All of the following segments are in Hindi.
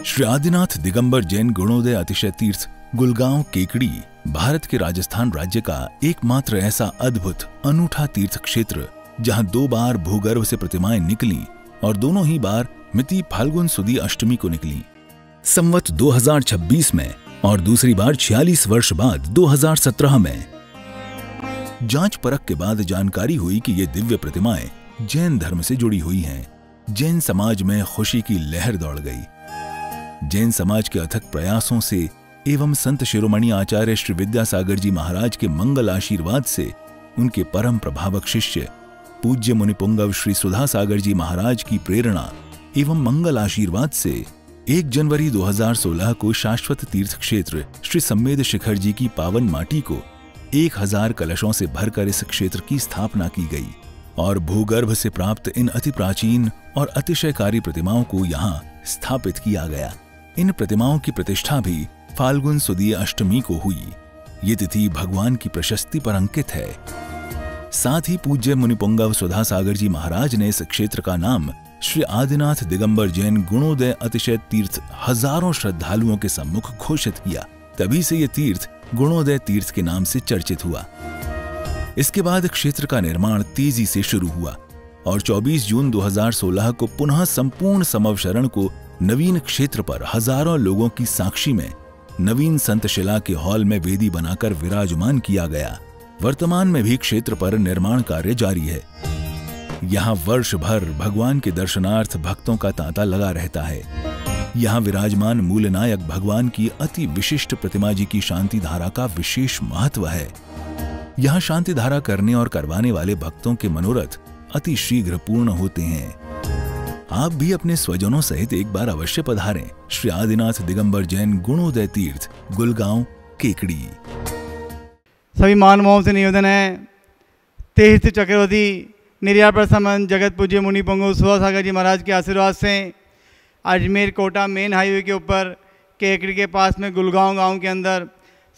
श्री आदिनाथ दिगंबर जैन गुणोदय अतिशय तीर्थ गुलगांव केकड़ी भारत के राजस्थान राज्य का एकमात्र ऐसा अद्भुत अनूठा तीर्थ क्षेत्र जहां 2 बार भूगर्भ से प्रतिमाएं निकली और दोनों ही बार मिति फाल्गुन सुदी अष्टमी को निकली। संवत 2026 में और दूसरी बार 46 वर्ष बाद 2017 में। जांच परख के बाद जानकारी हुई कि ये दिव्य प्रतिमाएं जैन धर्म से जुड़ी हुई हैं। जैन समाज में खुशी की लहर दौड़ गई। जैन समाज के अथक प्रयासों से एवं संत शिरोमणि आचार्य श्री विद्यासागर जी महाराज के मंगल आशीर्वाद से उनके परम प्रभावक शिष्य पूज्य मुनिपुंगव श्री सुधा सागर जी महाराज की प्रेरणा एवं मंगल आशीर्वाद से 1 जनवरी 2016 को शाश्वत तीर्थ क्षेत्र श्री सम्मेद शिखर जी की पावन माटी को 1000 कलशों से भरकर इस क्षेत्र की स्थापना की गई और भूगर्भ से प्राप्त इन अति प्राचीन और अतिशयकारी प्रतिमाओं को यहाँ स्थापित किया गया। इन प्रतिमाओं की प्रतिष्ठा भी फाल्गुन सुदी अष्टमी को हुई। ये तिथि भगवान की प्रशस्ति पर अंकित है। साथ ही पूज्य मुनिपुंगव सुधा सागर जी महाराज ने इस क्षेत्र का नाम श्री आदिनाथ दिगंबर जैन गुणोदय अतिशय तीर्थ हजारों श्रद्धालुओं के सम्मुख घोषित किया। तभी से ये तीर्थ गुणोदय तीर्थ के नाम से चर्चित हुआ। इसके बाद क्षेत्र का निर्माण तेजी से शुरू हुआ और 24 जून 2016 को पुनः संपूर्ण समवशरण को नवीन क्षेत्र पर हजारों लोगों की साक्षी में नवीन संतशिला के हॉल में वेदी बनाकर विराजमान किया गया। वर्तमान में भी क्षेत्र पर निर्माण कार्य जारी है। यहाँ वर्ष भर भगवान के दर्शनार्थ भक्तों का तांता लगा रहता है। यहाँ विराजमान मूलनायक भगवान की अति विशिष्ट प्रतिमा जी की शांति धारा का विशेष महत्व है। यहाँ शांति धारा करने और करवाने वाले भक्तों के मनोरथ अति शीघ्र पूर्ण होते हैं। आप भी अपने स्वजनों सहित एक बार अवश्य पधारें श्री आदिनाथ दिगंबर जैन गुणोदय तीर्थ गुलगांव केकड़ी। सभी मानवों से निवेदन है, तीर्थ चक्रवर्ती निर्यात प्रसमन जगत पूज्य मुनि पंगु सुधा सागर जी महाराज के आशीर्वाद से अजमेर कोटा मेन हाईवे के ऊपर केकड़ी के पास में गुलगांव गांव के अंदर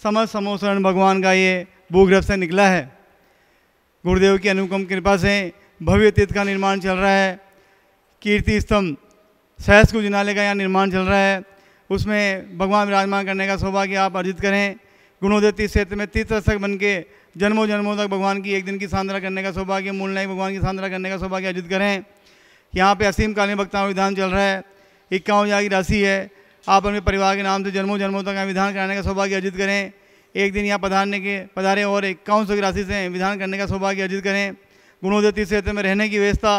समस्त समोसरण भगवान का ये भूगर्भ से निकला है। गुरुदेव की अनुपम कृपा से भव्य तीर्थ का निर्माण चल रहा है। कीर्ति स्तंभ सहस्त्र जिनालय का यहाँ निर्माण चल रहा है। उसमें भगवान विराजमान करने का सौभाग्य आप अर्जित करें। गुणोदय तीर्थ क्षेत्र में तीर्थ रक्षक बन के जन्मों जन्मों तक भगवान की एक दिन की सांद्रा करने का सौभाग्य, मूलनायक भगवान की सांद्रा करने का सौभाग्य अर्जित करें। यहाँ पे असीम कालीन भक्ताओं विधान चल रहा है। 51,000 की राशि है। आप अपने परिवार के नाम से जन्मों जन्मों तक यहाँ विधान कराने का सौभाग्य अर्जित करें। एक दिन यहाँ पधारे और 5100 की राशि से विधान करने का सौभाग्य अर्जित करें। गुणोदय तीर्थ क्षेत्र में रहने की व्यवस्था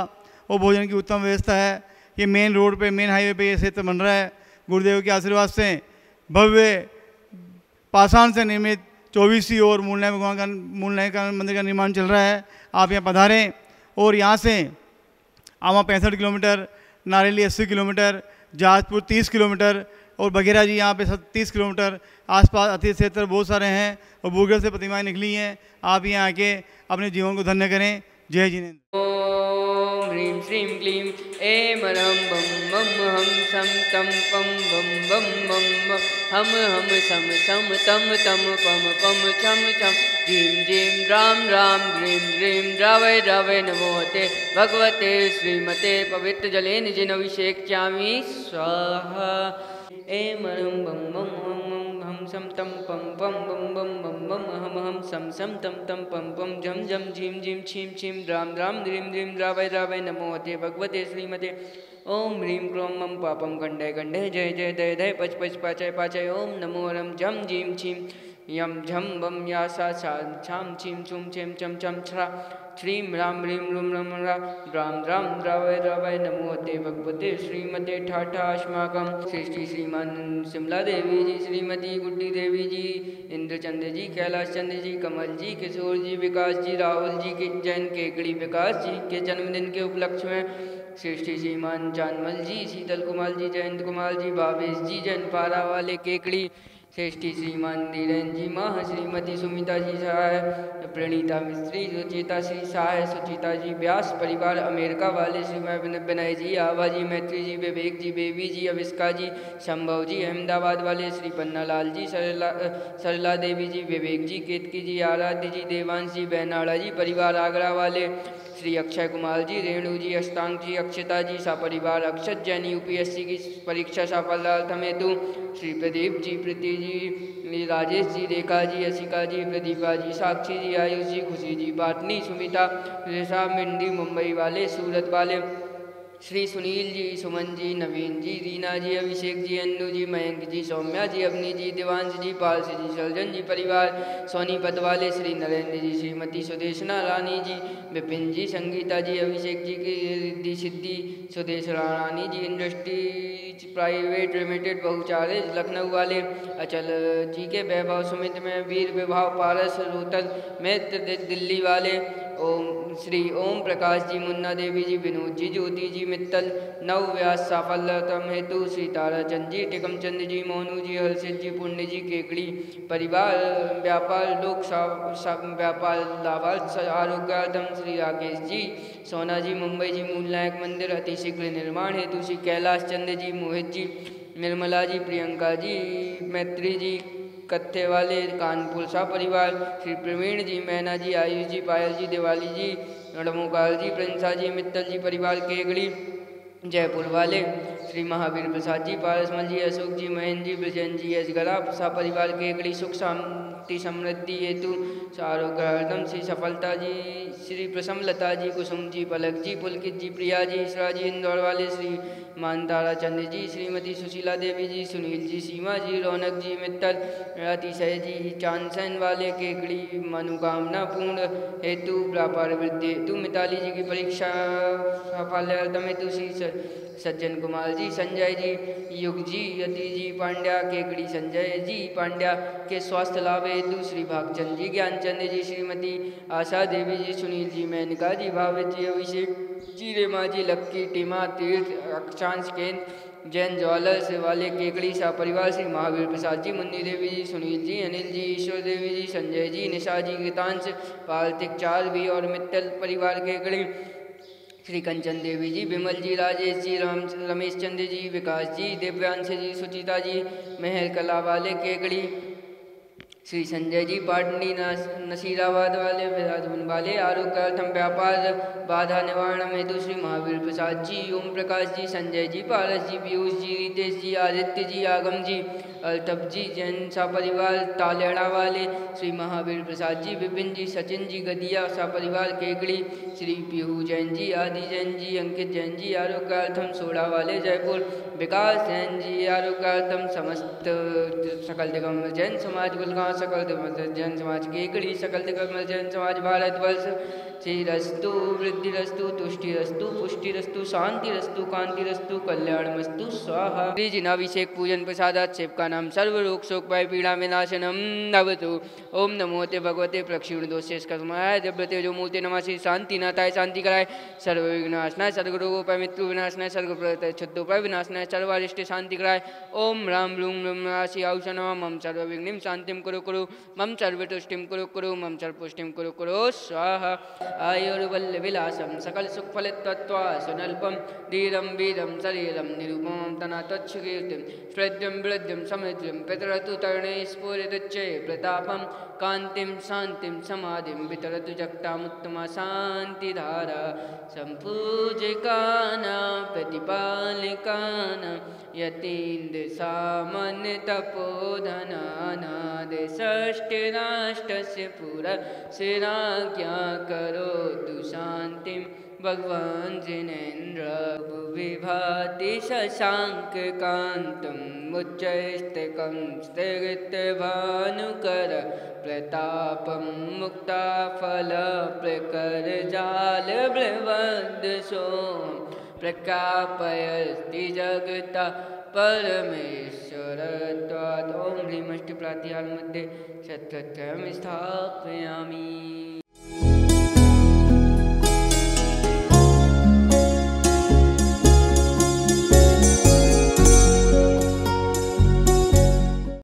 और भोजन की उत्तम व्यवस्था है। ये मेन रोड पे मेन हाईवे पे ये क्षेत्र बन रहा है। गुरुदेव के आशीर्वाद से भव्य पाषाण से निर्मित 24वीं ओर मूलनायक का मंदिर का निर्माण चल रहा है। आप यहाँ पधारें और यहाँ से आमा 65 kilometre, Nareli 80 kilometre, Jahazpur 30 kilometre और बघेरा जी यहाँ पे 30 किलोमीटर आसपास अति क्षेत्र बहुत सारे हैं और भूगर्भ से प्रतिमाएं निकली हैं। आप यहाँ आके अपने जीवन को धन्य करें। जय जिनेन्द्र। ओम ह्रीं श्रीं क्लीं ऐं मरं बम बम हम सम तम पम बम बम बम बम हम सम सम तम तम पम पम छम छम जीं जीं राम राम ग्रीं ग्रीं द्रावय द्रावय नमोते भगवते श्रीमते पवित्र जलेन जिनभिषेक्ष्यामि स्वाहा। ऐं मरं बम बम हम सम तम पम पम बम बम बम बम हम सम सम तम तम पम पम झम झम झीम झीम छीम छीम राम राम द्रीं द्रीं द्रावय द्रावय नमोते भगवते श्रीमते ओम ह्रीं क्रों मम पापम खंडय खंडय जय जय दय दय पच पच पाचय पाचय ओम नमो रम झम झीम छीम यम झम बम या सा छाम छीम छुम छेम चम चम छ्रा श्रीं राम ह्रीं रूम रम राम राम द्रावय द्रावय नमोते भगवते श्रीमते ठाठा अस्माकं श्री श्रीमान शिमला देवी जी, श्रीमती गुड्डी देवी जी, इंद्रचंद्र जी, कैलाश चंद्र जी, कमल जी, किशोर जी, विकास जी, राहुल जी के जैन केकड़ी विकास जी के जन्मदिन के उपलक्ष्य में श्री श्रीमान जानमल जी, शीतल कुमार जी, जयंत कुमार जी, भावेश जी जैन पारा वाले केकड़ी, श्रेष्ठी श्रीमान धीरेन जी माँ, श्रीमती सुमिता जी सहाय, प्रणीता मिस्त्री, सुचिता श्री सहाय, सुचिता जी व्यास परिवार अमेरिका वाले, श्री विनय जी, आवा जी, मैत्री जी, विवेक जी, बेबी जी, अविष्का जी, शंभव जी अहमदाबाद वाले, श्री पन्ना लाल जी, सरला देवी जी, विवेक जी, केतकी जी, आराध्य जी, देवांश जी, बहनाड़ा जी परिवार आगरा वाले, श्री अक्षय कुमार जी, रेणु जी, अष्टांग जी, अक्षता जी सपरिवार अक्षत जैन यूपीएससी की परीक्षा सफलतार्थम हेतु श्री प्रदीप जी, प्रीति जी, राजेश जी, रेखा जी, अशिका जी, प्रदीपा जी, साक्षी जी, आयुष जी, खुशी जी, बाटनी, सुमिता, रेशा, मिंडी मुंबई वाले, सूरत वाले, श्री सुनील जी, सुमन जी, नवीन जी, रीना जी, अभिषेक जी, अन्नू जी, मयंक जी, सौम्या जी, अवनी जी, देवांश जी, पारस जी, सलजन जी परिवार, सोनीपत वाले, श्री नरेंद्र जी, श्रीमती सुदेशना रानी जी, विपिन जी, संगीता जी, अभिषेक जी की रिद्धि सिद्धि, सुदेश रानी जी, इंडस्ट्रीज प्राइवेट लिमिटेड बहुचारे लखनऊ वाले, अचल जी के वैभव सुमित में वीर विभाव पारस रोहतक में दिल्ली वाले, श्री ओम प्रकाश जी, मुन्ना देवी जी, विनोद जी, ज्योति जी मित्तल, नव व्यास सफलतम हेतु श्री ताराचंद जी, टिकमचंद जी, मोनू जी, हर्षित जी, पुण्य जी, केकड़ी परिवार व्यापार लोक व्यापार लाभार्थ आरोग्यार्थम श्री राकेश जी, सोना जी, मुंबई जी, मूलनायक मंदिर अतिशीघ्र निर्माण हेतु श्री कैलाश चंद्र जी, मोहित जी, निर्मला जी, प्रियंका जी, मैत्री जी, कत्थे वाले कानपुर सा परिवार, श्री प्रवीण जी, मैना जी, आयुष जी, पायल जी, दिवाली जी, रणमोकाल जी, प्रिंसा जी, मित्तल जी परिवार केगड़ी जयपुर वाले, श्री महावीर प्रसाद जी, पारसमल जी, अशोक जी, महेंद्र जी, ब्रजन जी, अजगरा सा परिवार केगड़ी सुख शांति समृद्धि हेतु आरोग्यार्थम श्री सफलता जी, श्री प्रसमलता जी, कुसुम जी, पलक जी, पुलकित जी, प्रिया जी, इसरा जी, इंदौर वाले, श्री मानतारा चंद्र जी, श्रीमती सुशीला देवी जी, सुनील जी, सीमा जी, रौनक जी, मित्तल अतिशय जी, चांदसन वाले केकड़ी मनोकामना पूर्ण हेतु व्यापार वृद्धि हेतु मिताली जी की परीक्षा सफलतम हेतु श्री सज्जन कुमार जी, संजय जी, युग जी, यति जी पांड्या, केकड़ी संजय जी पांड्या के स्वास्थ्य लाभ हेतु श्री भागचंद जी, ज्ञानचंद जी, श्रीमती आशा देवी जी, सुनील जी, मेनका जी, भावित जी, अभिषेक जी, रेमा जी, लक्की, टीमा, तीर्थ, अक्षांश केंद्र जैन ज्वेलर्स वाले केकड़ी सा परिवार, श्री महावीर प्रसाद जी, मुन्नी देवी जी, सुनील जी, अनिल जी, ईश्वर देवी जी, संजय जी, निशा जी, गीतांश, पार्थिक चार भी और मित्तल परिवार केकड़ी, श्री कंचन देवी जी, विमल जी, राजेश जी, रमेश चंद्र जी, विकास जी, दिव्यांश जी, सुचिता जी, मेहर कला वाले केकड़ी, श्री संजय जी, पाटनी नसीराबाद वाले, विराजमान वाले, आरोग्यार्थम व्यापार बाधा निवारण हेतु श्री महावीर प्रसाद जी, ओम प्रकाश जी, संजय जी, पारस जी, पीयूष जी, रितेश जी, आदित्य जी, आगम जी, अल्तप जी, जैन सा परिवार तालेड़ा वाले, श्री महावीर प्रसाद जी, विपिन जी, सचिन जी, गदिया सा परिवार केकड़ी, श्री पीहू जैन जी, आदि जैन जी, अंकित जैन जी, आरोग्यार्थम सोड़ा वाले जयपुर, विकास जैन जी, आरोग्यार्थम समस्त सकल दिगंबर जैन समाज गुलगांव, सकल दिगंबर जैन समाज केकड़ी, सकल दिगंबर जैन समाज भारतवर्ष, श्रीरस्तु वृद्धिरस्तु तुष्टिरस्तु पुष्टिरस्तु शांतिरस्तु कांतिरस्तु कल्याणमस्तु स्वाहा। श्री जिनाभिषेक पूजन प्रसादात शिव का नाम सर्व रोग शोक भय पीड़ा विनाशनम नवतु। ओम नमोते भगवते प्रक्षिण दोषेश कर्माय दिव्यते जो मूर्ति नमः श्री शांति नाथाय शांति कराय सर्व विघ्नाशनाय सर्व रोगोपाय मृत्यु विनाशनाय सर्व क्षुद्धोपाय विनाशनाय सर्वारिष्ट शांति कराय। ओम राम रूम रूम राशि औषण मम सर्व विघ्निम शांतिम कुरु कुरु मम सर्वतुष्टिम कुरु कुरु मम सर्वपुष्टिम कुरु कुरु स्वाहा। आयुर्वल्ल विलासम सकल सुख फलित्वा सुनल्पम धीरम वीरम शरीरम निरुपम तना तच्छकीर्तिम श्रद्धम वृद्धिम समृद्धिम पितरतु तर्णे स्फुरितच्चय प्रतापम कांतिम शांतिम समाधिम वितरतु जगतामुत्तमा शांतिधारा संपूजिकाना प्रतिपालिकाना यतीन्द्र सामान्य तपोधनानाद षष्टिराष्टस्य पुरा श्रीराज्ञा करोतु शांतिम भगवान जिनेन्द्र विभाति शशांक कांतम उच्चैस्तिकं स्थितभानुकर प्रतापं मुक्ता फल प्रकर जाल ब्लवंद सोम प्रकापयस्ति जगता परमेश्वरत्वात्। ओम ह्रीं अष्टप्रातिहार मध्ये शतक्रम स्थापयामि।